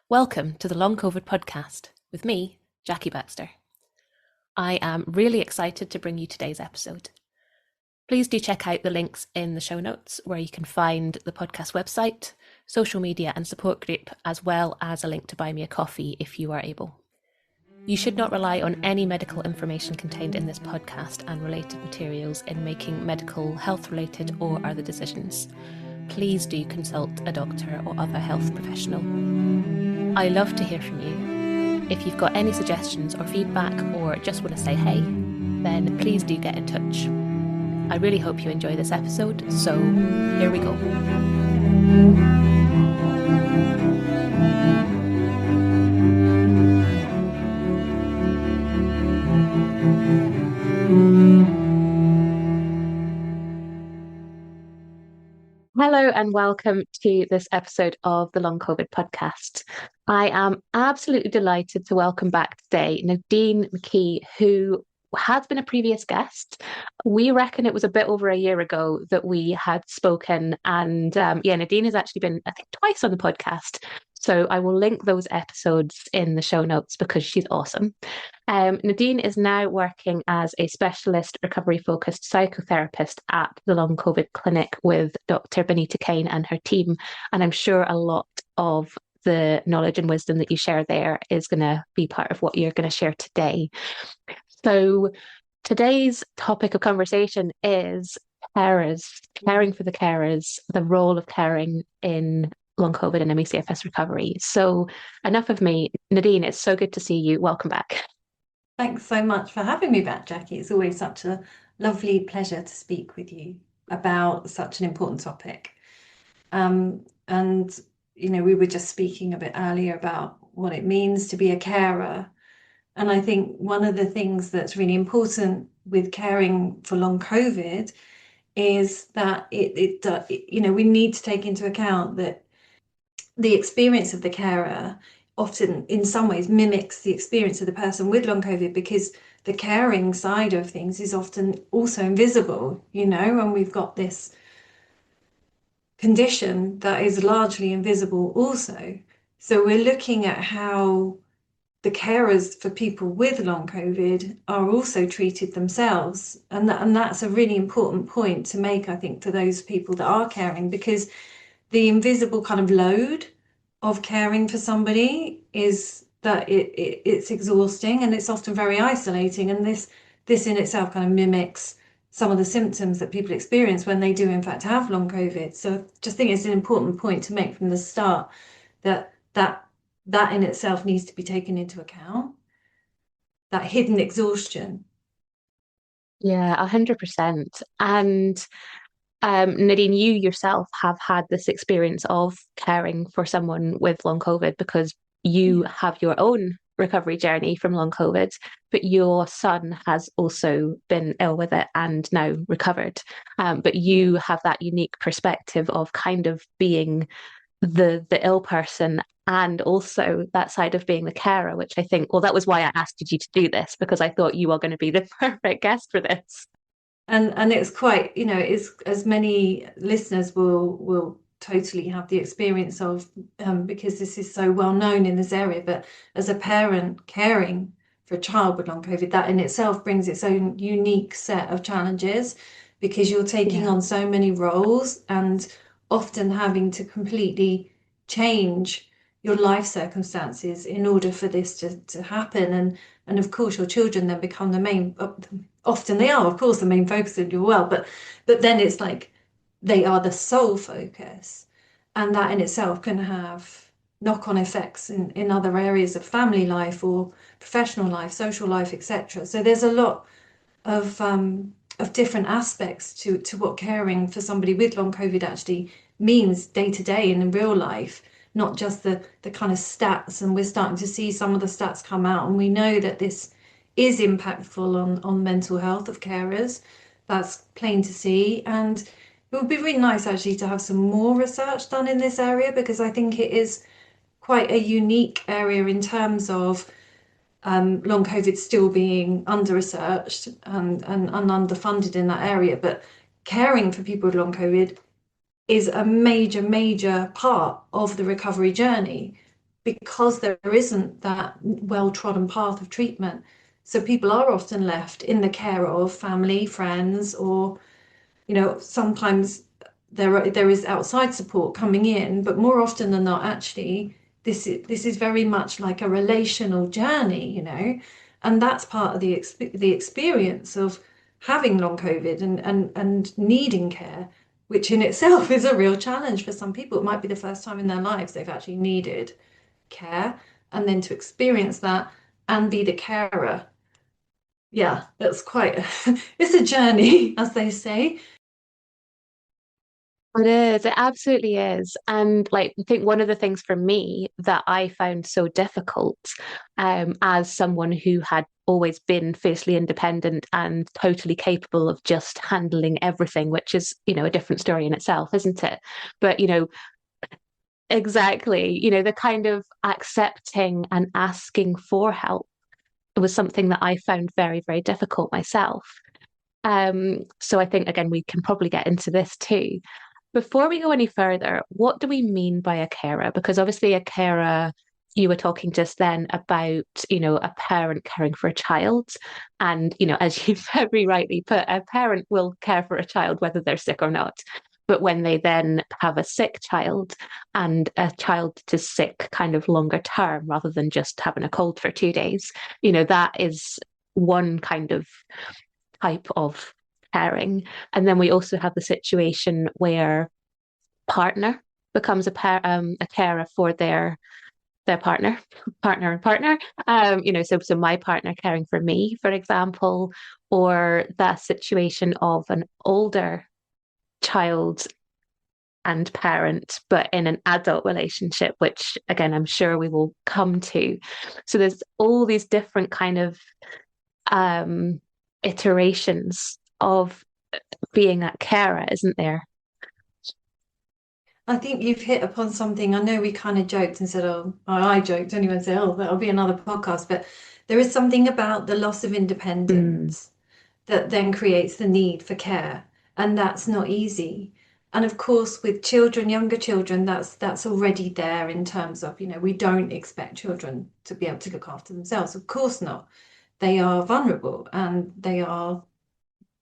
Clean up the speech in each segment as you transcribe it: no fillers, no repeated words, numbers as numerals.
Welcome to the Long COVID podcast with me, Jackie Baxter. I am really excited to bring you today's episode. Please do check out the links in the show notes where you can find the podcast website, social media and support group, as well as a link to buy me a coffee if you are able. You should not rely on any medical information contained in this podcast and related materials in making medical, health-related or other decisions. Please do consult a doctor or other health professional. I love to hear from you. If you've got any suggestions or feedback or just want to say hey, then please do get in touch. I really hope you enjoy this episode, so here we go. Hello and welcome to this episode of the Long COVID podcast. I am absolutely delighted to welcome back today Nadyne McKie, who has been a previous guest. We reckon it was a bit over a year ago that we had spoken, and Nadyne has actually been, I think, twice on the podcast. So I will link those episodes in the show notes because she's awesome. Nadyne is now working as a specialist recovery-focused psychotherapist at the Long COVID clinic with Dr. Benita Kane and her team. And I'm sure a lot of the knowledge and wisdom that you share there is going to be part of what you're going to share today. So today's topic of conversation is carers, caring for the carers, the role of caring in Long COVID and ME/CFS recovery. So enough of me. Nadyne, it's so good to see you. Welcome back. Thanks so much for having me back, Jackie. It's always such a lovely pleasure to speak with you about such an important topic. And, you know, we were just speaking a bit earlier about what it means to be a carer. And I think one of the things that's really important with caring for long COVID is that we need to take into account that the experience of the carer often in some ways mimics the experience of the person with long COVID, because the caring side of things is often also invisible, and we've got this condition that is largely invisible also. So we're looking at how the carers for people with long COVID are also treated themselves. And that's a really important point to make, I think, for those people that are caring, because the invisible kind of load of caring for somebody is that it's exhausting and it's often very isolating. And this in itself kind of mimics some of the symptoms that people experience when they do in fact have long COVID. So I just think it's an important point to make from the start that in itself needs to be taken into account, that hidden exhaustion. Yeah, 100%. And Nadyne, you yourself have had this experience of caring for someone with long COVID because you have your own recovery journey from long COVID, but your son has also been ill with it and now recovered. But you have that unique perspective of kind of being the ill person and also that side of being the carer, which I think, well, that was why I asked you to do this, because I thought you are going to be the perfect guest for this. And it's quite, it's as many listeners will totally have the experience of, because this is so well known in this area. But as a parent caring for a child with long COVID, that in itself brings its own unique set of challenges, because you're taking on so many roles and often having to completely change your life circumstances in order for this to happen. And of course, your children then become the main, often they are, of course, the main focus of your world, but then it's like they are the sole focus. And that in itself can have knock-on effects in other areas of family life or professional life, social life, etc. So there's a lot of different aspects to what caring for somebody with long COVID actually means day to day and in real life, not just the kind of stats. And we're starting to see some of the stats come out, and we know that this is impactful on mental health of carers. That's plain to see. And it would be really nice actually to have some more research done in this area, because I think it is quite a unique area in terms of long COVID still being under-researched and underfunded in that area. But caring for people with long COVID is a major part of the recovery journey, because there isn't that well-trodden path of treatment. So people are often left in the care of family, friends, or, sometimes there is outside support coming in, but more often than not, actually, this is very much like a relational journey, and that's part of the experience of having long COVID and needing care, which in itself is a real challenge for some people. It might be the first time in their lives they've actually needed care, and then to experience that and be the carer. Yeah, that's quite it's a journey, as they say. It is, it absolutely is. And like I think one of the things for me that I found so difficult, as someone who had always been fiercely independent and totally capable of just handling everything, which is, a different story in itself, isn't it? But, exactly, the kind of accepting and asking for help was something that I found very, very difficult myself. So I think again we can probably get into this too. Before we go any further, what do we mean by a carer? Because obviously a carer, you were talking just then about, a parent caring for a child. And, as you very rightly put, a parent will care for a child whether they're sick or not. But when they then have a sick child and a child is sick kind of longer term rather than just having a cold for 2 days, that is one kind of type of caring. And then we also have the situation where partner becomes a carer for their partner and partner. So my partner caring for me, for example, or that situation of an older child and parent, but in an adult relationship, which again I'm sure we will come to. So there's all these different kind of um iterations of being that carer, isn't there? I think you've hit upon something. I know we kind of joked and said, oh, I joked anyway, and said, oh, that'll be another podcast. But there is something about the loss of Mm, independence that then creates the need for care. And that's not easy. And of course, with children, younger children, that's already there in terms of, we don't expect children to be able to look after themselves. Of course not. They are vulnerable and they are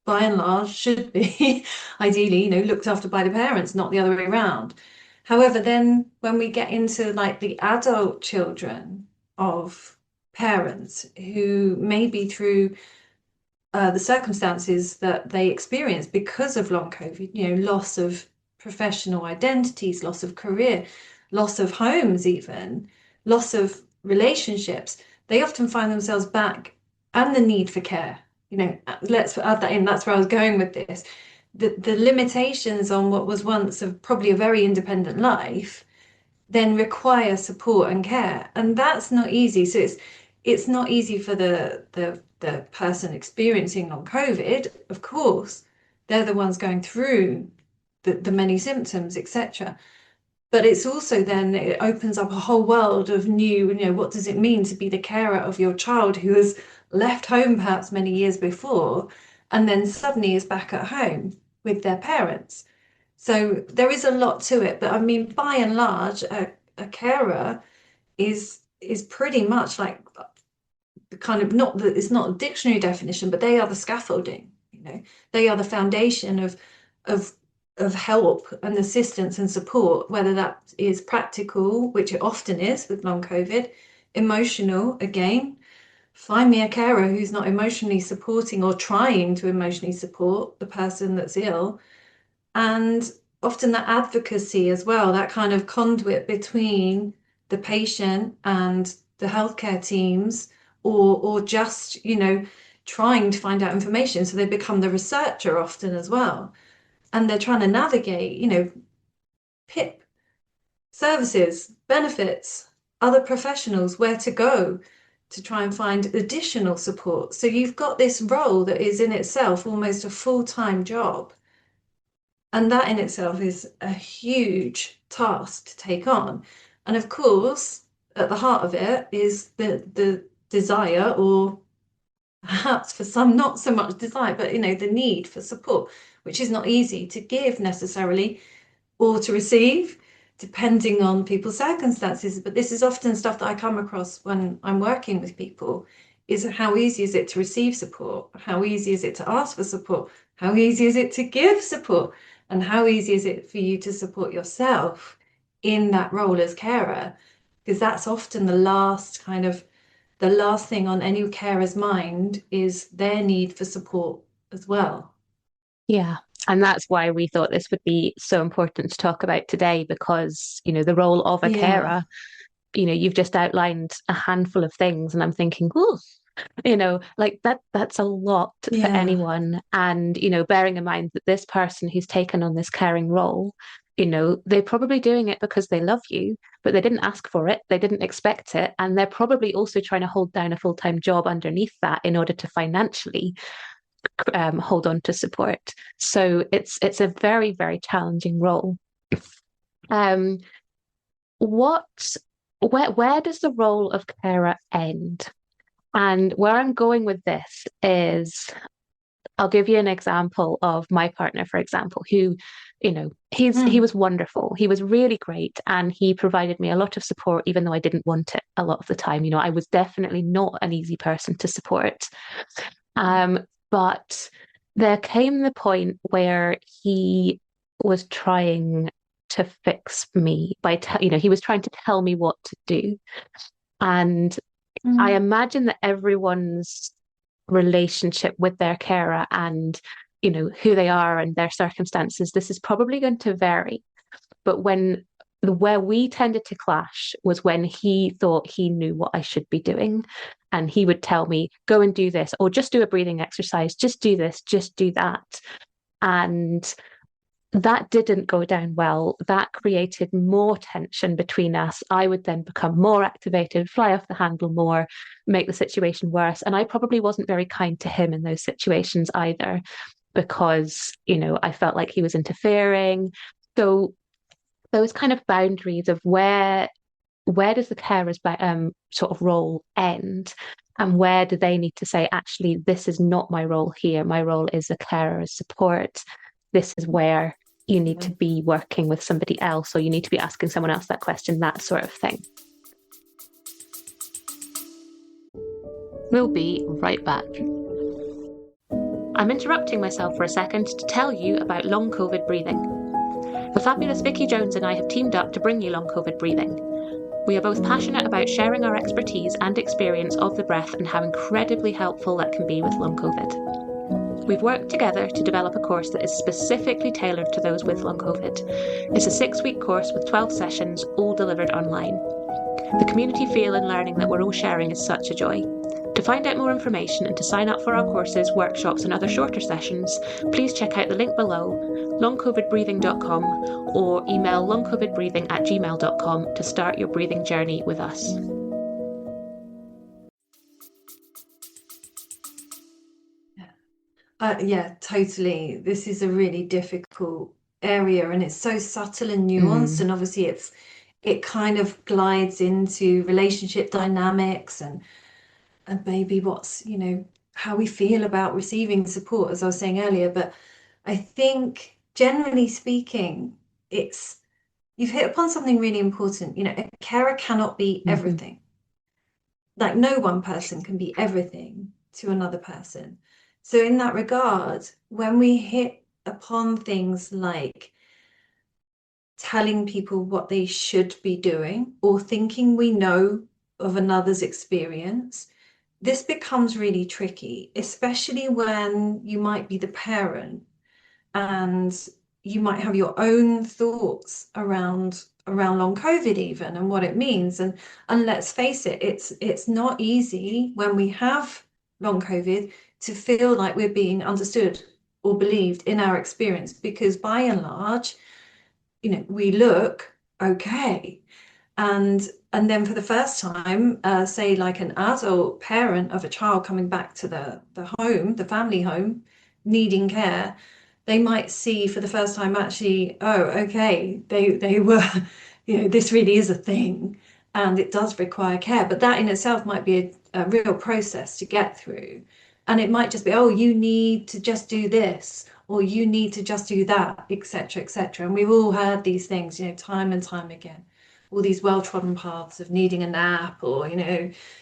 by and large should be ideally, looked after by the parents, not the other way around. However, then when we get into like the adult children of parents who maybe through the circumstances that they experience because of long COVID, loss of professional identities, loss of career, loss of homes, even loss of relationships, they often find themselves back and the need for care. Let's add that in. That's where I was going with this. The limitations on what was once probably a very independent life then require support and care, and that's not easy. So it's not easy for the person experiencing long COVID. Of course, they're the ones going through the many symptoms, etc. But it's also then it opens up a whole world of new, what does it mean to be the carer of your child who has left home perhaps many years before and then suddenly is back at home with their parents. So there is a lot to it, but I mean, by and large, a carer is pretty much like the kind of not that it's not a dictionary definition, but they are the scaffolding. They are the foundation of of help and assistance and support, whether that is practical, which it often is with long COVID, emotional, again. Find me a carer who's not emotionally supporting or trying to emotionally support the person that's ill, and often that advocacy as well, that kind of conduit between the patient and the healthcare teams, or just, trying to find out information. So they become the researcher often as well. And they're trying to navigate, PIP, services, benefits, other professionals, where to go to try and find additional support. So you've got this role that is in itself almost a full-time job. And that in itself is a huge task to take on. And of course, at the heart of it is the desire, or perhaps for some, not so much desire, but the need for support, which is not easy to give necessarily or to receive. depending on people's circumstances. But this is often stuff that I come across when I'm working with people, is how easy is it to receive support? How easy is it to ask for support? How easy is it to give support? And how easy is it for you to support yourself in that role as carer? Because that's often the last thing on any carer's mind is their need for support as well. Yeah. And that's why we thought this would be so important to talk about today, because, the role of a Yeah, carer, you've just outlined a handful of things, and I'm thinking, oh, like that's a lot for yeah. anyone. And, bearing in mind that this person who's taken on this caring role, they're probably doing it because they love you, but they didn't ask for it, they didn't expect it, and they're probably also trying to hold down a full-time job underneath that in order to financially hold on to support. So it's a very, very challenging role. Um, what where does the role of carer end? And where I'm going with this is, I'll give you an example of my partner, for example, who, he Mm, was wonderful. He was really great, and he provided me a lot of support, even though I didn't want it a lot of the time. I was definitely not an easy person to support. Um, but there came the point where he was trying to fix me by, he was trying to tell me what to do. And I mm, imagine that everyone's relationship with their carer and, who they are and their circumstances, this is probably going to vary. But where we tended to clash was when he thought he knew what I should be doing. And he would tell me, go and do this, or just do a breathing exercise, just do this, just do that. And that didn't go down well. That created more tension between us. I would then become more activated, fly off the handle more, make the situation worse. And I probably wasn't very kind to him in those situations either, because, I felt like he was interfering. So those kind of boundaries of where does the carer's sort of role end, and where do they need to say, actually, this is not my role here. My role is a carer's support. This is where you need to mm. be working with somebody else, or you need to be asking someone else that question, that sort of thing. We'll be right back. I'm interrupting myself for a second to tell you about long COVID breathing. The fabulous Vicky Jones and I have teamed up to bring you long COVID breathing. We are both passionate about sharing our expertise and experience of the breath and how incredibly helpful that can be with long COVID. We've worked together to develop a course that is specifically tailored to those with long COVID. It's a 6-week course with 12 sessions, all delivered online. The community feel and learning that we're all sharing is such a joy. To find out more information and to sign up for our courses, workshops and other shorter sessions, please check out the link below, longcovidbreathing.com, or email longcovidbreathing@gmail.com to start your breathing journey with us. Yeah, totally. This is a really difficult area, and it's so subtle and nuanced, Mm, and obviously it kind of glides into relationship dynamics and maybe what's, how we feel about receiving support, as I was saying earlier. But I think generally speaking, it's you've hit upon something really important. A carer cannot be mhm. everything. Like no one person can be everything to another person. So in that regard, when we hit upon things like telling people what they should be doing or thinking we know of another's experience, this becomes really tricky, especially when you might be the parent and you might have your own thoughts around long COVID even and what it means. And let's face it, it's not easy when we have long COVID to feel like we're being understood or believed in our experience, because by and large, we look okay. And then for the first time, say like an adult parent of a child coming back to the home, the family home, needing care, they might see for the first time actually, oh, okay, they were, this really is a thing and it does require care. But that in itself might be a real process to get through. And it might just be, oh, you need to just do this, or you need to just do that, etc., etc. And we've all heard these things, time and time again. All these well-trodden paths of needing a nap, or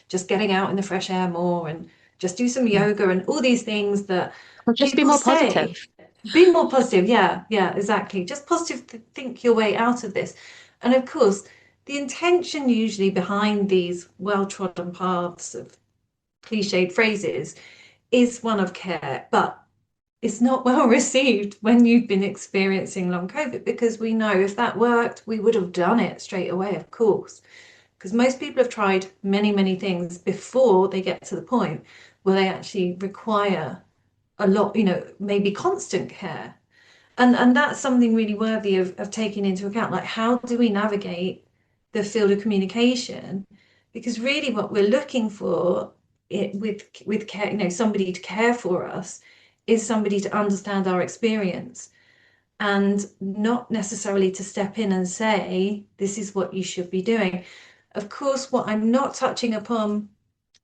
just getting out in the fresh air more, and just do some yoga, and all these things that Or just be people more positive. say. Be more positive. Yeah, yeah, exactly. Just positive to think your way out of this. And of course, the intention usually behind these well-trodden paths of cliched phrases is one of care, but it's not well received when you've been experiencing long COVID, because we know if that worked, we would have done it straight away, of course. Because most people have tried many, many things before they get to the point where they actually require a lot, maybe constant care. And that's something really worthy of taking into account. Like, how do we navigate the field of communication? Because really what we're looking for with care, somebody to care for us, is somebody to understand our experience, and not necessarily to step in and say, this is what you should be doing. Of course, what I'm not touching upon,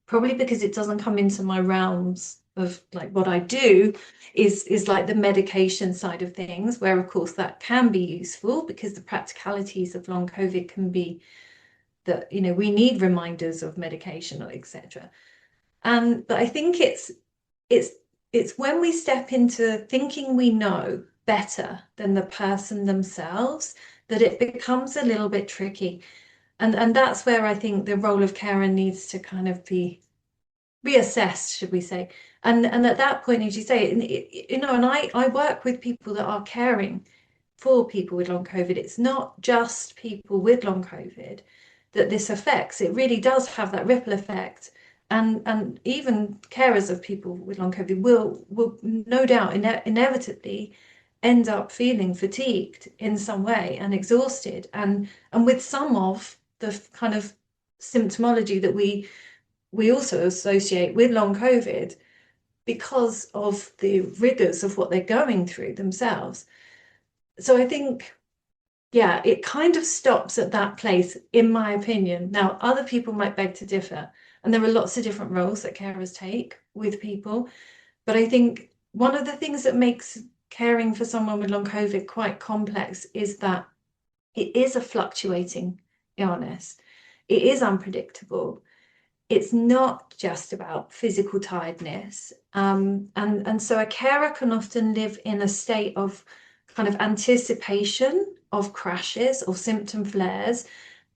probably because it doesn't come into my realms of like what I do, is like the medication side of things, where of course that can be useful, because the practicalities of long COVID can be that we need reminders of medication, or etc. But I think it's it's when we step into thinking we know better than the person themselves, that it becomes a little bit tricky. And that's where I think the role of carer needs to kind of be reassessed, should we say. And at that point, as you say, and I work with people that are caring for people with long COVID. It's not just people with long COVID that this affects. It really does have that ripple effect. And even carers of people with long COVID will no doubt inevitably end up feeling fatigued in some way, and exhausted, and with some of the kind of symptomology that we also associate with long COVID, because of the rigors of what they're going through themselves. So I think, yeah, it kind of stops at that place, in my opinion. Now, other people might beg to differ, and there are lots of different roles that carers take with people. But I think one of the things that makes caring for someone with long COVID quite complex is that it is a fluctuating illness. It is unpredictable. It's not just about physical tiredness. And so a carer can often live in a state of kind of anticipation of crashes or symptom flares.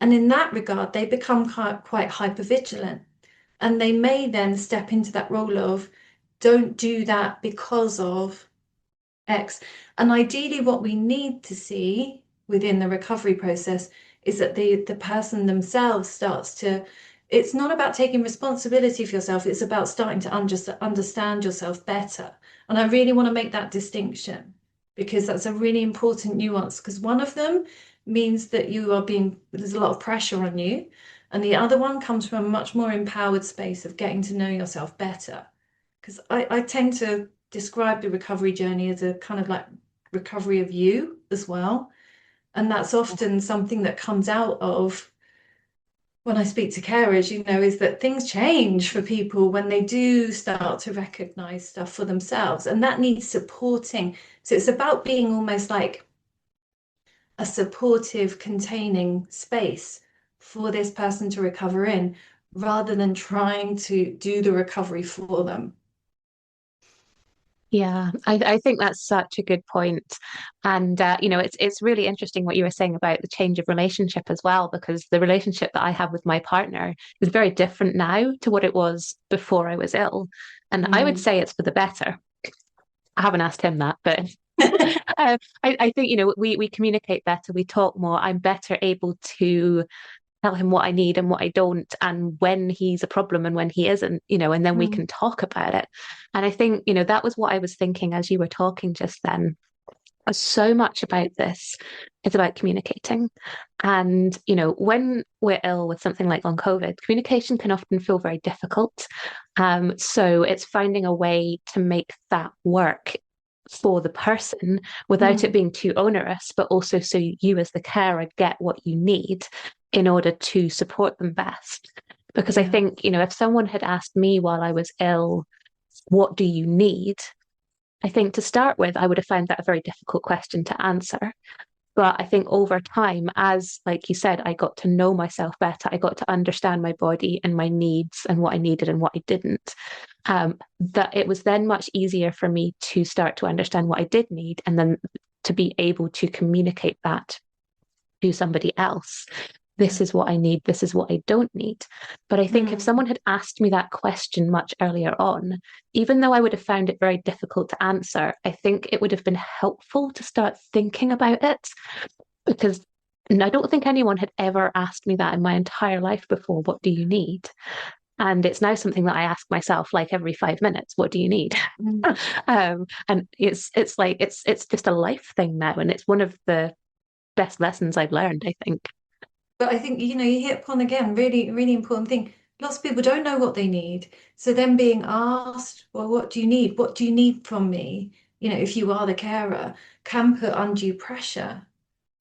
And in that regard, they become quite hypervigilant. And they may then step into that role of, don't do that because of X. And ideally, what we need to see within the recovery process is that the person themselves starts to, it's not about taking responsibility for yourself, it's about starting to understand yourself better. And I really want to make that distinction, because that's a really important nuance, because one of them means that there's a lot of pressure on you, and the other one comes from a much more empowered space of getting to know yourself better. Because I tend to describe the recovery journey as a kind of like recovery of you as well. And that's often something that comes out of when I speak to carers, is that things change for people when they do start to recognize stuff for themselves. And that needs supporting. So it's about being almost like a supportive, containing space for this person to recover in, rather than trying to do the recovery for them. Yeah, I think that's such a good point. And it's really interesting what you were saying about the change of relationship as well, because the relationship that I have with my partner is very different now to what it was before I was ill. And I would Mm. say it's for the better. I haven't asked him that, but I think, we communicate better, we talk more. I'm better able to tell him what I need and what I don't, and when he's a problem and when he isn't, and then we Mm. can talk about it. And I think, that was what I was thinking as you were talking just then. So much about this is about communicating. And, when we're ill with something like long COVID, communication can often feel very difficult. So it's finding a way to make that work for the person without it Mm. being too onerous, but also so you as the carer get what you need in order to support them best. Because I Yeah. think, if someone had asked me while I was ill, what do you need? I think to start with, I would have found that a very difficult question to answer. But I think over time, as like you said, I got to know myself better, I got to understand my body and my needs and what I needed and what I didn't. That it was then much easier for me to start to understand what I did need and then to be able to communicate that to somebody else. This Yeah. is what I need, this is what I don't need. But I think if Mm. someone had asked me that question much earlier on, even though I would have found it very difficult to answer, I think it would have been helpful to start thinking about it because I don't think anyone had ever asked me that in my entire life before. What do you need? And it's now something that I ask myself like every 5 minutes, what do you need? Mm. And it's like it's just a life thing now. And it's one of the best lessons I've learned, I think. But I think, you hit upon again, really, really important thing. Lots of people don't know what they need. So then being asked, well, what do you need? What do you need from me? If you are the carer, can put undue pressure.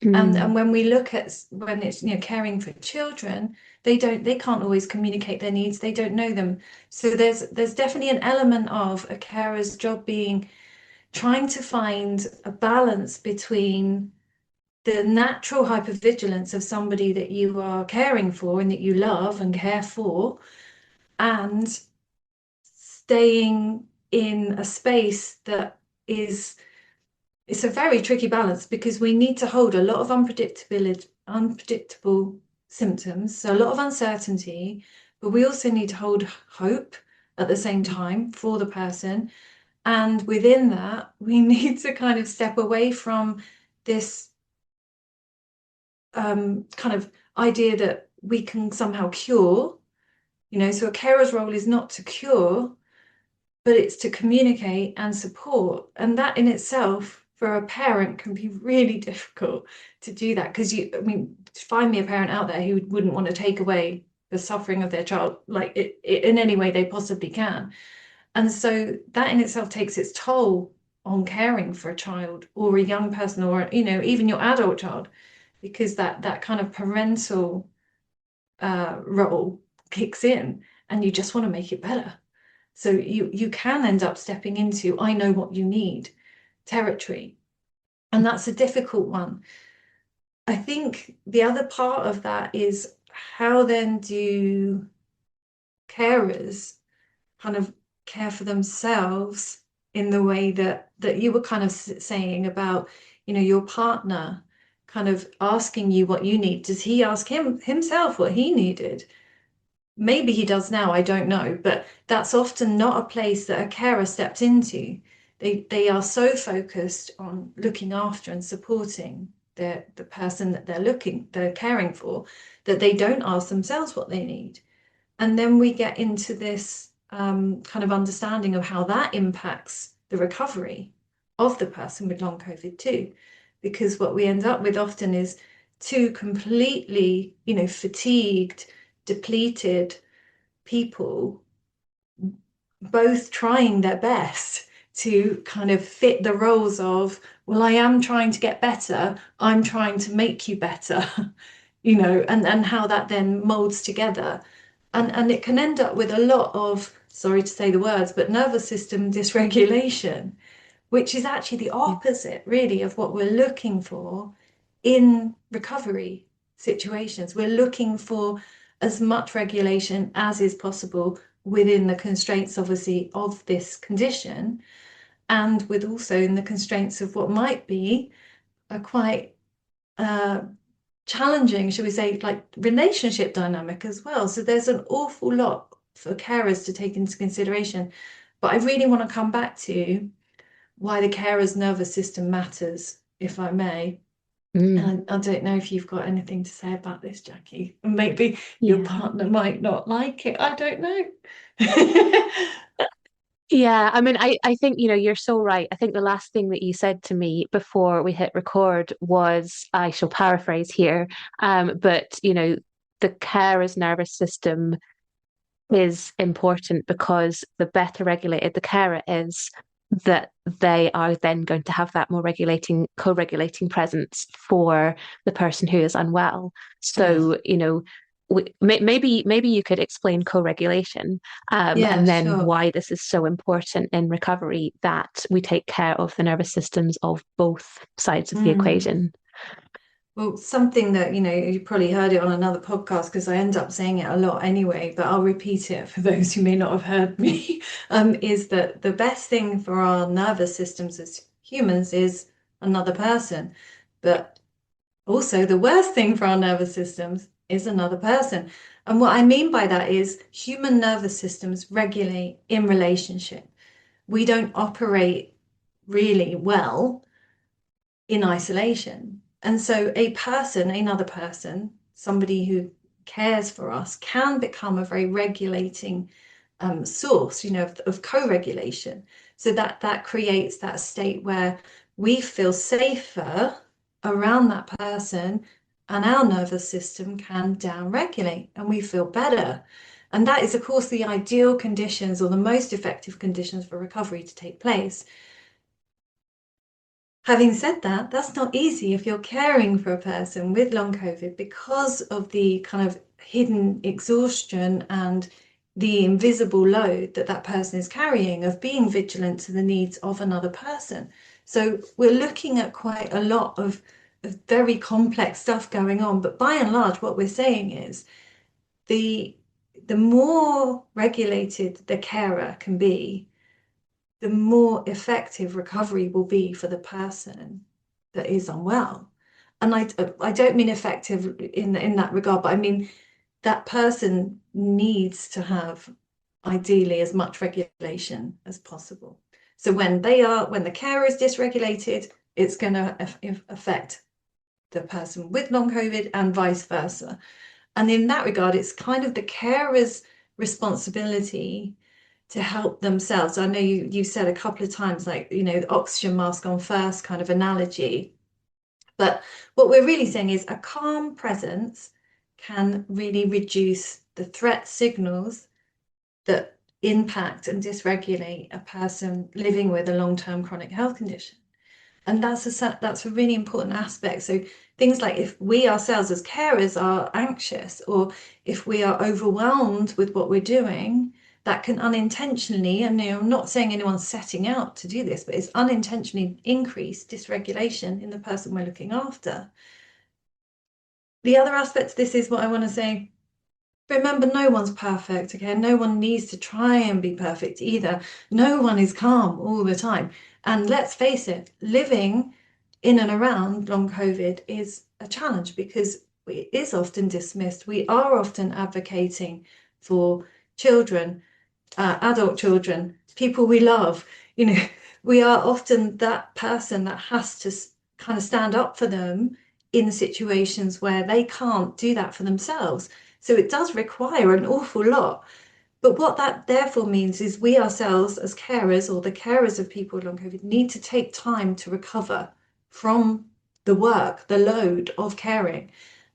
And Mm, when we look at when it's, caring for children, they can't always communicate their needs. They don't know them. So there's definitely an element of a carer's job being trying to find a balance between the natural hypervigilance of somebody that you are caring for and that you love and care for, and staying in a space that is it's a very tricky balance because we need to hold a lot of unpredictable symptoms, so a lot of uncertainty, but we also need to hold hope at the same time for the person. And within that, we need to kind of step away from this kind of idea that we can somehow cure, so a carer's role is not to cure, but it's to communicate and support. And that in itself, for a parent, can be really difficult to do that because I mean, find me a parent out there who wouldn't want to take away the suffering of their child, like it in any way they possibly can. And so that in itself takes its toll on caring for a child or a young person or, even your adult child, because that kind of parental role kicks in and you just want to make it better. So you can end up stepping into I know what you need territory. And that's a difficult one. I think the other part of that is how then do carers kind of care for themselves in the way that you were kind of saying about, your partner kind of asking you what you need. Does he ask himself what he needed? Maybe he does now, I don't know, but that's often not a place that a carer steps into. They are so focused on looking after and supporting the person that they're caring for, that they don't ask themselves what they need. And then we get into this kind of understanding of how that impacts the recovery of the person with long COVID too. Because what we end up with often is two completely, fatigued, depleted people, both trying their best to kind of fit the roles of, well, I am trying to get better, I'm trying to make you better, and how that then molds together. And it can end up with a lot of, sorry to say the words, but nervous system dysregulation, which is actually the yeah. opposite, really, of what we're looking for in recovery situations. We're looking for as much regulation as is possible within the constraints, obviously, of this condition, and with also in the constraints of what might be a quite challenging, shall we say, like relationship dynamic as well. So there's an awful lot for carers to take into consideration. But I really want to come back to why the carer's nervous system matters, if I may. Mm, And I don't know if you've got anything to say about this, Jackie. Maybe your yeah. partner might not like it. I don't know. Yeah, I mean, I think, you're so right. I think the last thing that you said to me before we hit record was, I shall paraphrase here, but, the carer's nervous system is important because the better regulated the carer is, that they are then going to have that more co-regulating presence for the person who is unwell. Yes. So, maybe you could explain co-regulation, Yeah, and then sure. why this is so important in recovery, that we take care of the nervous systems of both sides of the Mm. equation. Well, something that, you probably heard it on another podcast because I end up saying it a lot anyway, but I'll repeat it for those who may not have heard me, is that the best thing for our nervous systems as humans is another person. But also, the worst thing for our nervous systems is another person. And what I mean by that is human nervous systems regulate in relationship. We don't operate really well in isolation. And so a person, another person, somebody who cares for us, can become a very regulating source, of co-regulation. So that creates that state where we feel safer around that person, and our nervous system can down-regulate and we feel better. And that is, of course, the ideal conditions or the most effective conditions for recovery to take place. Having said that, that's not easy if you're caring for a person with long COVID because of the kind of hidden exhaustion and the invisible load that that person is carrying of being vigilant to the needs of another person. So we're looking at quite a lot of very complex stuff going on. But by and large, what we're saying is the more regulated the carer can be, the more effective recovery will be for the person that is unwell. And I don't mean effective in that regard, but I mean that person needs to have ideally as much regulation as possible. So when the carer is dysregulated, it's going to affect the person with long COVID and vice versa. And in that regard, it's kind of the carer's responsibility to help themselves. I know you said a couple of times, like, the oxygen mask on first kind of analogy. But what we're really saying is a calm presence can really reduce the threat signals that impact and dysregulate a person living with a long-term chronic health condition. And that's a really important aspect. So things like if we ourselves as carers are anxious, or if we are overwhelmed with what we're doing, that can unintentionally, and I'm not saying anyone's setting out to do this, but it's unintentionally increased dysregulation in the person we're looking after. The other aspect of this is what I want to say. Remember, no one's perfect, okay? No one needs to try and be perfect either. No one is calm all the time. And let's face it, living in and around long COVID is a challenge because it is often dismissed. We are often advocating for children, adult children, people we love. We are often that person that has to kind of stand up for them in situations where they can't do that for themselves. So it does require an awful lot. But what that therefore means is we ourselves as carers, or the carers of people with long COVID, need to take time to recover from the work, the load of caring.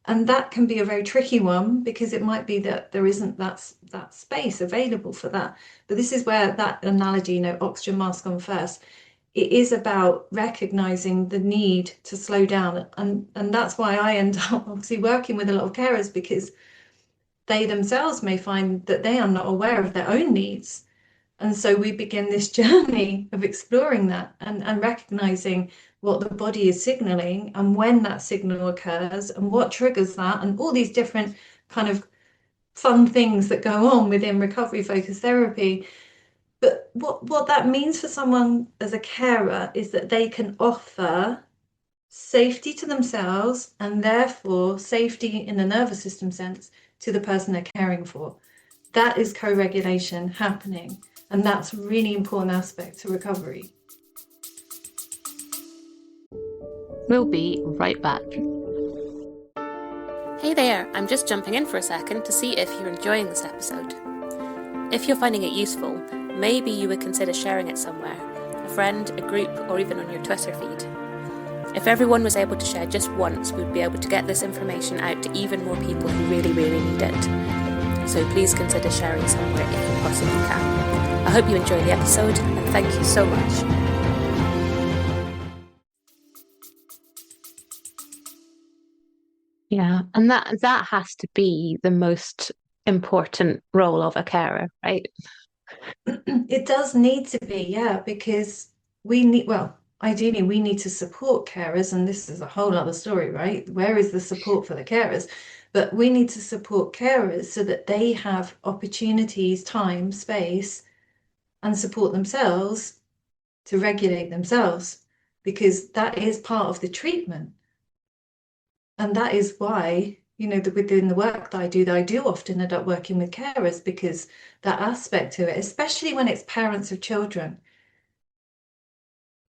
And that can be a very tricky one because it might be that there isn't that space available for that. But this is where that analogy, oxygen mask on first, it is about recognizing the need to slow down. And that's why I end up obviously working with a lot of carers, because they themselves may find that they are not aware of their own needs. And so we begin this journey of exploring that and recognizing what the body is signaling and when that signal occurs and what triggers that, and all these different kind of fun things that go on within recovery focused therapy. But what that means for someone as a carer is that they can offer safety to themselves and therefore safety in the nervous system sense to the person they're caring for. That is co-regulation happening, and that's a really important aspect to recovery. We'll be right back. Hey there, I'm just jumping in for a second to see if you're enjoying this episode. If you're finding it useful, maybe you would consider sharing it somewhere, a friend, a group, or even on your Twitter feed. If everyone was able to share just once, we'd be able to get this information out to even more people who really, really need it. So please consider sharing somewhere if you possibly can. I hope you enjoy the episode, and thank you so much. Yeah. And that has to be the most important role of a carer, right? It does need to be, yeah, because well, ideally we need to support carers, and this is a whole other story, right? Where is the support for the carers? But we need to support carers so that they have opportunities, time, space, and support themselves to regulate themselves, because that is part of the treatment. And that is why, within the work that I do often end up working with carers, because that aspect to it, especially when it's parents of children,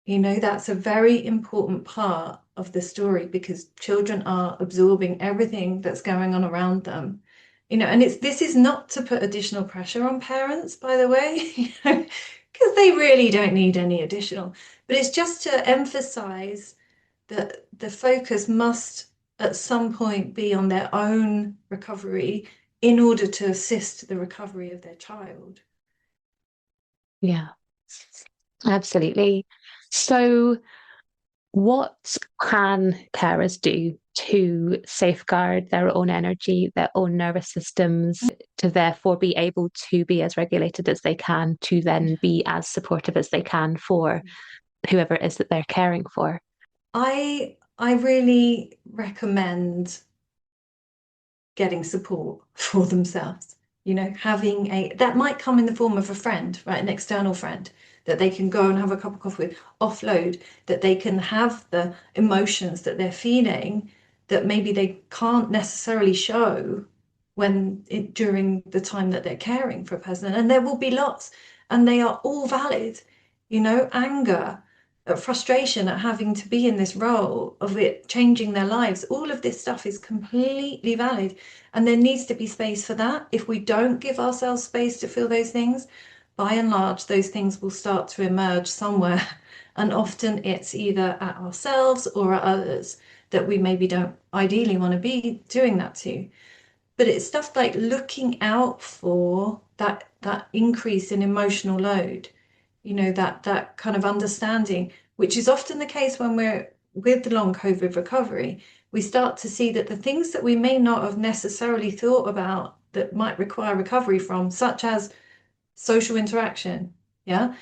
that's a very important part of the story, because children are absorbing everything that's going on around them. And this is not to put additional pressure on parents, by the way, because they really don't need any additional, but it's just to emphasize that the focus must at some point be on their own recovery in order to assist the recovery of their child. Yeah, absolutely. So, what can carers do to safeguard their own energy, their own nervous systems, to therefore be able to be as regulated as they can, to then be as supportive as they can for whoever it is that they're caring for? I really recommend getting support for themselves. Having that might come in the form of a friend, right? An external friend that they can go and have a cup of coffee with, offload, that they can have the emotions that they're feeling that maybe they can't necessarily show during the time that they're caring for a person. And there will be lots, and they are all valid. Anger, frustration at having to be in this role of it changing their lives. All of this stuff is completely valid, and there needs to be space for that. If we don't give ourselves space to feel those things, by and large, those things will start to emerge somewhere. And often it's either at ourselves or at others that we maybe don't ideally want to be doing that to. But it's stuff like looking out for that increase in emotional load, that kind of understanding, which is often the case when we're with the long COVID recovery. We start to see that the things that we may not have necessarily thought about that might require recovery from, such as social interaction, yeah.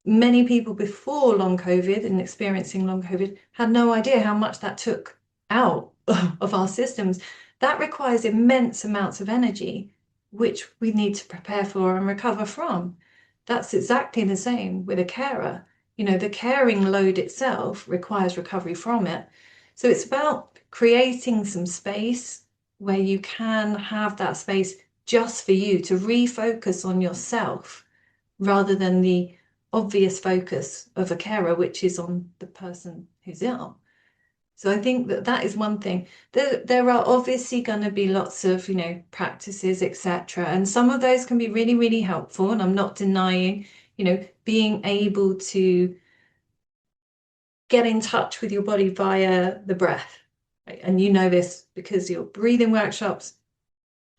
Many people before long COVID and experiencing long COVID had no idea how much that took out of our systems. That requires immense amounts of energy, which we need to prepare for and recover from. That's exactly the same with a carer. The caring load itself requires recovery from it. So it's about creating some space where you can have that space just for you to refocus on yourself rather than the obvious focus of a carer, which is on the person who's ill. So I think that is one thing. There are obviously going to be lots of, practices, etc. And some of those can be really, really helpful. And I'm not denying, being able to get in touch with your body via the breath. Right? And this because your breathing workshops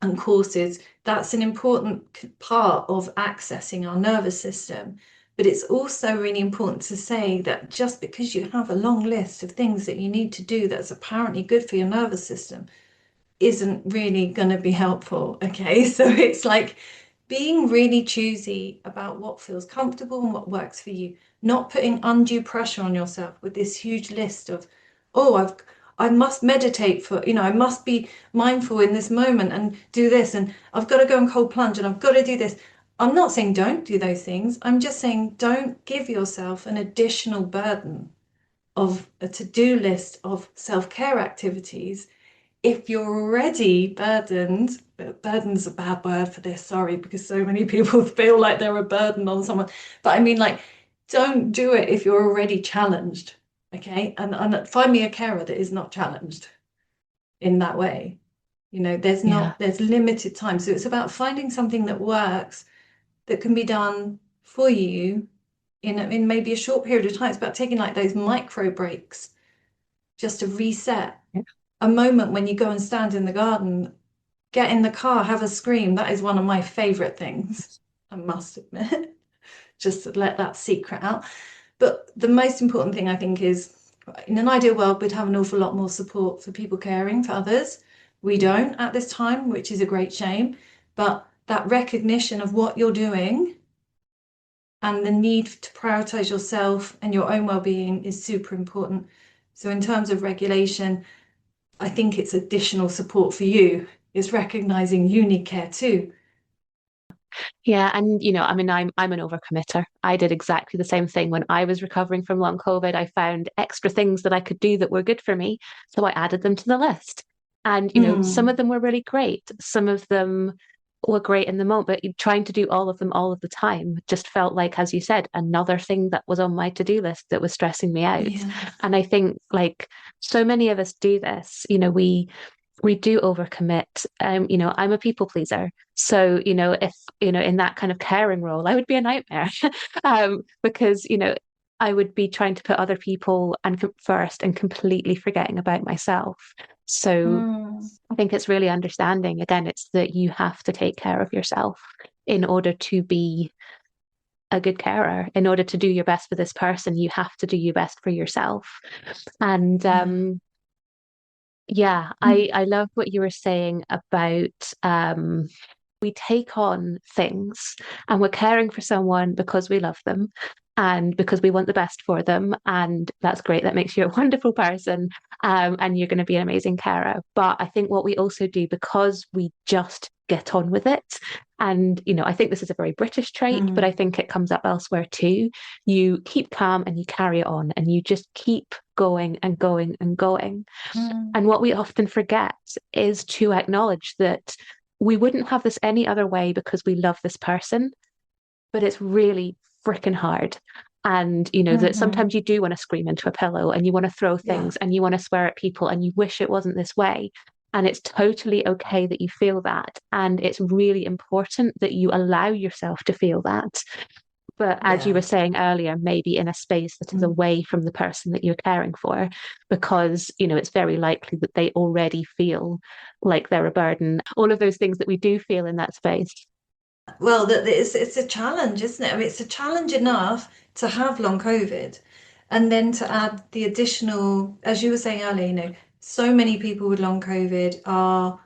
and courses, that's an important part of accessing our nervous system. But it's also really important to say that just because you have a long list of things that you need to do that's apparently good for your nervous system isn't really going to be helpful. Okay, so it's like being really choosy about what feels comfortable and what works for you, not putting undue pressure on yourself with this huge list of, oh, I must meditate for, I must be mindful in this moment and do this, and I've got to go and cold plunge and I've got to do this. I'm not saying don't do those things. I'm just saying don't give yourself an additional burden of a to-do list of self-care activities if you're already burdened. Burden's a bad word for this, sorry, because so many people feel like they're a burden on someone. But I mean, like, don't do it if you're already challenged, okay? And find me a carer that is not challenged in that way. There's limited time. So it's about finding something that works, that can be done for you in maybe a short period of time. It's about taking like those micro breaks just to reset. Yeah. A moment when you go and stand in the garden, get in the car, have a scream. That is one of my favorite things, I must admit, just to let that secret out. But the most important thing I think is in an ideal world, we'd have an awful lot more support for people caring for others. We don't at this time, which is a great shame. But that recognition of what you're doing and the need to prioritize yourself and your own well-being is super important. So in terms of regulation, I think it's additional support for you. It's recognizing you need care too. Yeah, and I mean, I'm an overcommitter. I did exactly the same thing when I was recovering from long COVID. I found extra things that I could do that were good for me, so I added them to the list. And some of them were really great. Some of them were great in the moment, but trying to do all of them all of the time just felt like, as you said, another thing that was on my to-do list that was stressing me out. Yeah. And I think like so many of us do this, we do overcommit. I'm a people pleaser. So, if, in that kind of caring role, I would be a nightmare because, I would be trying to put other people first and completely forgetting about myself. So I think it's really understanding, again, it's that you have to take care of yourself in order to be a good carer. In order to do your best for this person, you have to do your best for yourself. And yeah, I love what you were saying about we take on things and we're caring for someone because we love them and because we want the best for them. And that's great. That makes you a wonderful person. And you're going to be an amazing carer. But I think what we also do, because we just get on with it, and I think this is a very British trait, but I think it comes up elsewhere too. You keep calm and you carry it on and you just keep going and going and going. And what we often forget is to acknowledge that we wouldn't have this any other way because we love this person, but it's really freaking hard. And that sometimes you do want to scream into a pillow and you want to throw things and you want to swear at people and you wish it wasn't this way. And it's totally okay that you feel that. And it's really important that you allow yourself to feel that. But as you were saying earlier, maybe in a space that is away from the person that you're caring for, because, it's very likely that they already feel like they're a burden. All of those things that we do feel in that space. Well, it's a challenge, isn't it? I mean, it's a challenge enough to have long COVID, and then to add the additional, as you were saying earlier, so many people with long COVID are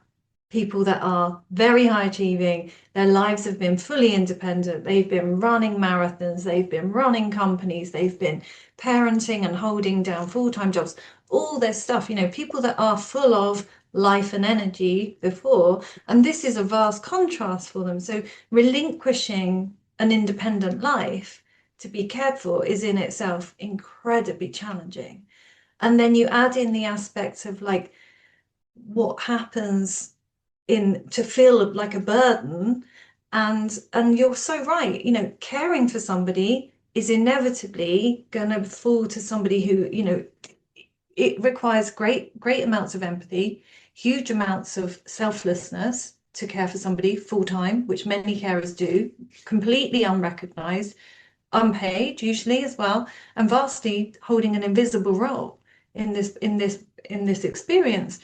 people that are very high achieving. Their lives have been fully independent. They've been running marathons. They've been running companies. They've been parenting and holding down full-time jobs. All this stuff, people that are full of life and energy before, and this is a vast contrast for them. So relinquishing an independent life to be cared for is in itself incredibly challenging. And then you add in the aspects of like what happens to feel like a burden, and you're so right, caring for somebody is inevitably going to fall to somebody who, it requires great amounts of empathy, huge amounts of selflessness to care for somebody full time, which many carers do, completely unrecognized, unpaid usually as well, and vastly holding an invisible role in this experience.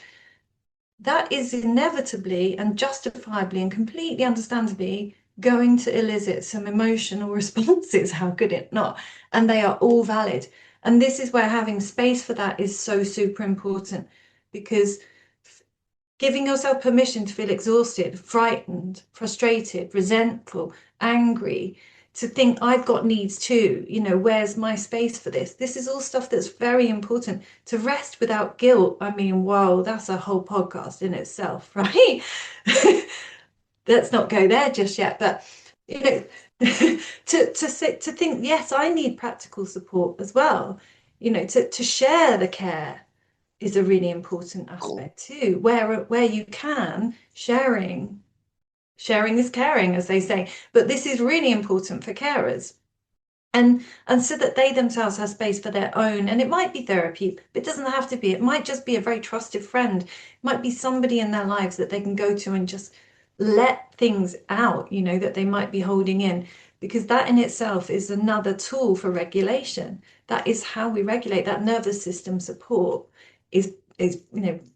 That is inevitably and justifiably and completely understandably going to elicit some emotional responses. How could it not? And they are all valid. And this is where having space for that is so super important, because giving yourself permission to feel exhausted, frightened, frustrated, resentful, angry, to think I've got needs too, where's my space for this? This is all stuff that's very important. To rest without guilt, I mean, wow, that's a whole podcast in itself, right? Let's not go there just yet, but to think, yes, I need practical support as well. To share the care is a really important aspect too, where you can, sharing is caring, as they say, but this is really important for carers, and so that they themselves have space for their own. And it might be therapy, but it doesn't have to be. It might just be a very trusted friend. It might be somebody in their lives that they can go to and just let things out, that they might be holding in, because that in itself is another tool for regulation. That is how we regulate. That nervous system support is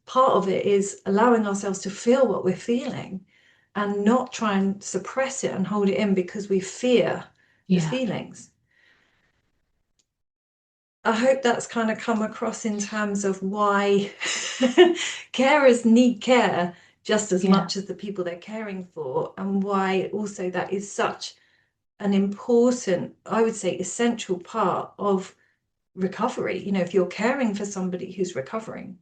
part of it is allowing ourselves to feel what we're feeling and not try and suppress it and hold it in because we fear the feelings. I hope that's kind of come across in terms of why carers need care just as Yeah. much as the people they're caring for, and why also that is such an important, I would say, essential part of recovery. You know, if you're caring for somebody who's recovering,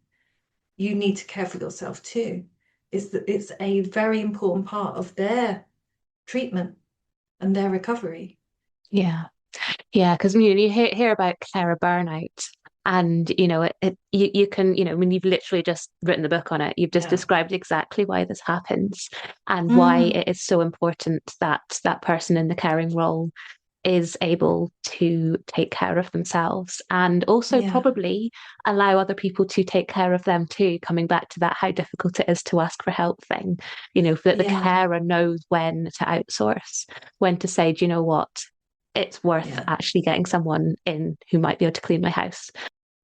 you need to care for yourself too. It's a very important part of their treatment and their recovery. Yeah. Yeah, because you hear about carer burnout, and you can, when you've literally just written the book on it, you've just Yeah. described exactly why this happens and why Mm, it is so important that that person in the caring role is able to take care of themselves and also yeah. probably allow other people to take care of them too, coming back to that how difficult it is to ask for help thing, that the Yeah. carer knows when to outsource, when to say, do you know what, it's worth Yeah. actually getting someone in who might be able to clean my house.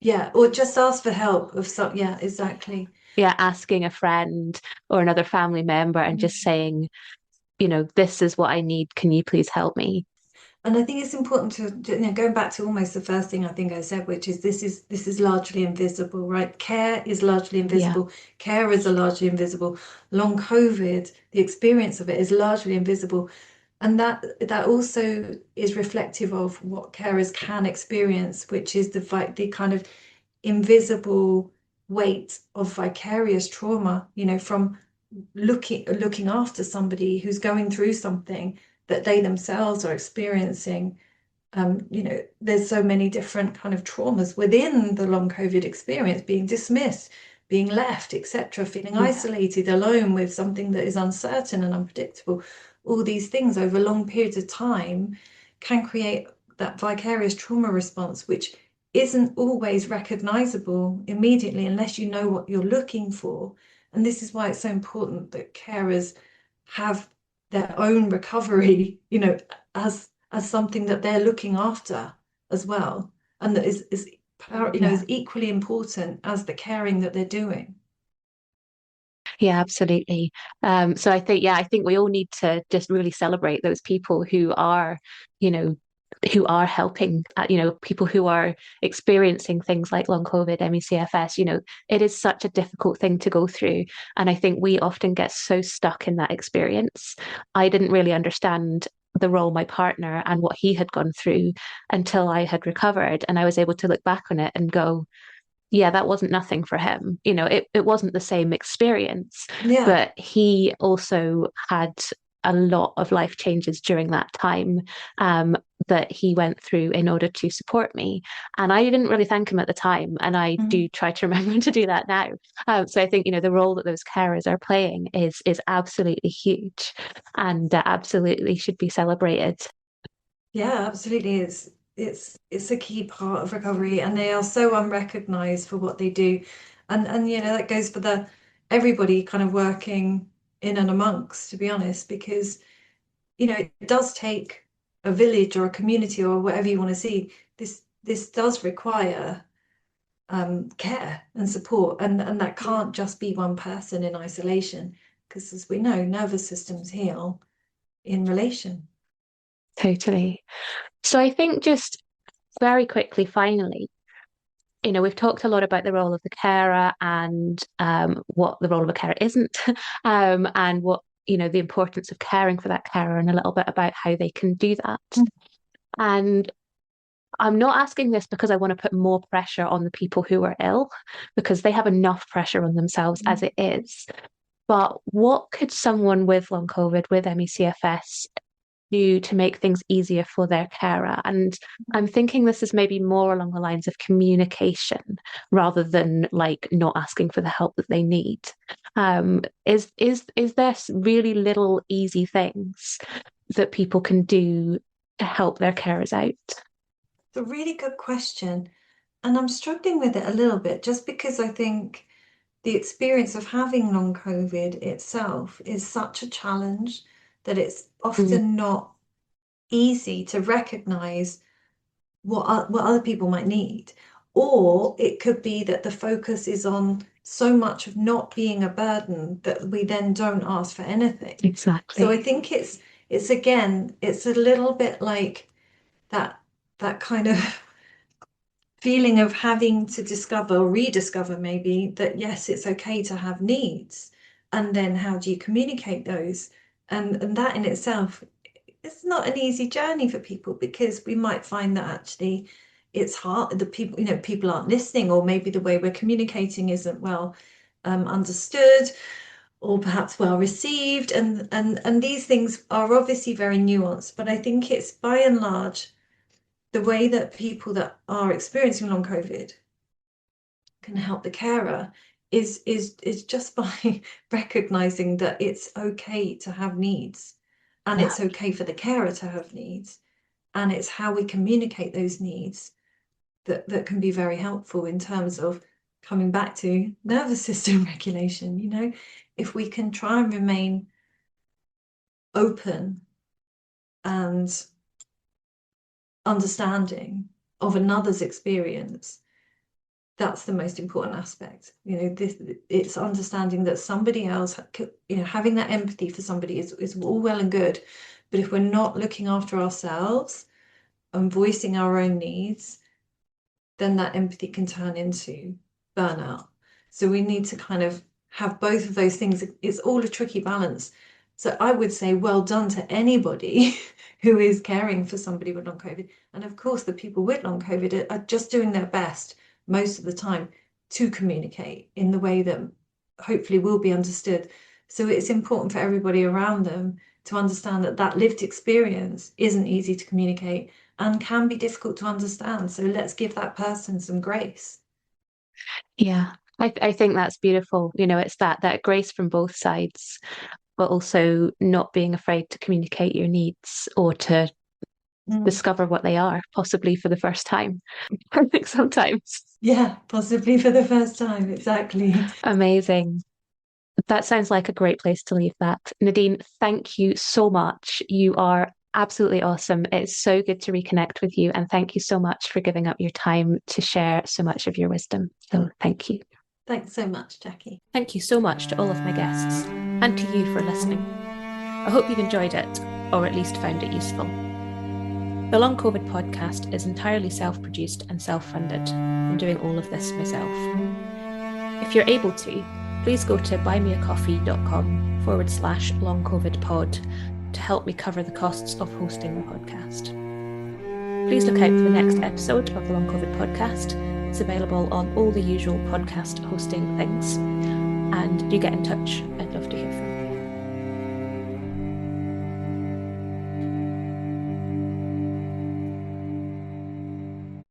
Yeah. Or just ask for help of some, yeah, exactly. Yeah, asking a friend or another family member and just saying, this is what I need, can you please help me? And I think it's important to, going back to almost the first thing I think I said, which is this is largely invisible, right? Care is largely Yeah. invisible. Carers are largely invisible. Long COVID, the experience of it is largely invisible. And that also is reflective of what carers can experience, which is the kind of invisible weight of vicarious trauma, from looking after somebody who's going through something that they themselves are experiencing. There's so many different kind of traumas within the long COVID experience, being dismissed, being left, etc., feeling Yeah. isolated, alone with something that is uncertain and unpredictable. All these things over long periods of time can create that vicarious trauma response, which isn't always recognizable immediately unless you know what you're looking for. And this is why it's so important that carers have their own recovery, as something that they're looking after as well, and that Yeah. is equally important as the caring that they're doing. Yeah, absolutely. So I think we all need to just really celebrate those people you know, who are helping, people who are experiencing things like long COVID, ME/CFS. It is such a difficult thing to go through. And I think we often get so stuck in that experience. I didn't really understand the role my partner and what he had gone through until I had recovered. And I was able to look back on it and go, yeah, that wasn't nothing for him. It wasn't the same experience, Yeah. but he also had a lot of life changes during that time that he went through in order to support me. And I didn't really thank him at the time. And I do Mm. try to remember to do that now. So I think, the role that those carers are playing is absolutely huge and absolutely should be celebrated. Yeah, absolutely. It's a key part of recovery, and they are so unrecognized for what they do. And that goes for the everybody kind of working in and amongst, to be honest, because it does take a village or a community or whatever you want to see. This does require care and support, and that can't just be one person in isolation, because as we know, nervous systems heal in relation. Totally. So I think just very quickly, finally, we've talked a lot about the role of the carer and what the role of a carer isn't, and what, the importance of caring for that carer and a little bit about how they can do that. And I'm not asking this because I want to put more pressure on the people who are ill, because they have enough pressure on themselves as it is. But what could someone with long COVID, with ME/CFS, do to make things easier for their carer? And I'm thinking this is maybe more along the lines of communication rather than like not asking for the help that they need. Is there really little easy things that people can do to help their carers out? It's a really good question. And I'm struggling with it a little bit just because I think the experience of having long COVID itself is such a challenge that it's Mm, often not easy to recognize what other people might need. Or it could be that the focus is on so much of not being a burden that we then don't ask for anything. So I exactly. think it's again, it's a little bit like that kind of feeling of having to discover or rediscover maybe that, yes, it's okay to have needs. And then how do you communicate those? And that in itself, it's not an easy journey for people, because we might find that actually it's hard. The people, people aren't listening, or maybe the way we're communicating isn't well understood, or perhaps well received. And these things are obviously very nuanced, but I think it's by and large the way that people that are experiencing long COVID can help the carer is just by recognizing that it's okay to have needs, and it's okay for the carer to have needs, and it's how we communicate those needs that can be very helpful in terms of coming back to nervous system regulation. If we can try and remain open and understanding of another's experience, that's the most important aspect. It's understanding that somebody else, having that empathy for somebody is all well and good, but if we're not looking after ourselves and voicing our own needs, then that empathy can turn into burnout. So we need to kind of have both of those things. It's all a tricky balance. So I would say well done to anybody who is caring for somebody with long COVID. And of course, the people with long COVID are just doing their best most of the time to communicate in the way that hopefully will be understood. So it's important for everybody around them to understand that lived experience isn't easy to communicate and can be difficult to understand. So let's give that person some grace. Yeah, I think that's beautiful. It's that grace from both sides, but also not being afraid to communicate your needs or to discover what they are, possibly for the first time. I think sometimes. Yeah, possibly for the first time. Exactly. Amazing. That sounds like a great place to leave that. Nadyne, thank you so much. You are absolutely awesome. It's so good to reconnect with you. And thank you so much for giving up your time to share so much of your wisdom. So thank you. Thanks so much, Jackie. Thank you so much to all of my guests and to you for listening. I hope you've enjoyed it, or at least found it useful. The Long COVID podcast is entirely self-produced and self-funded. I'm doing all of this myself. If you're able to, please go to buymeacoffee.com/longcovidpod to help me cover the costs of hosting the podcast. Please look out for the next episode of the Long COVID podcast. It's available on all the usual podcast hosting things. And do get in touch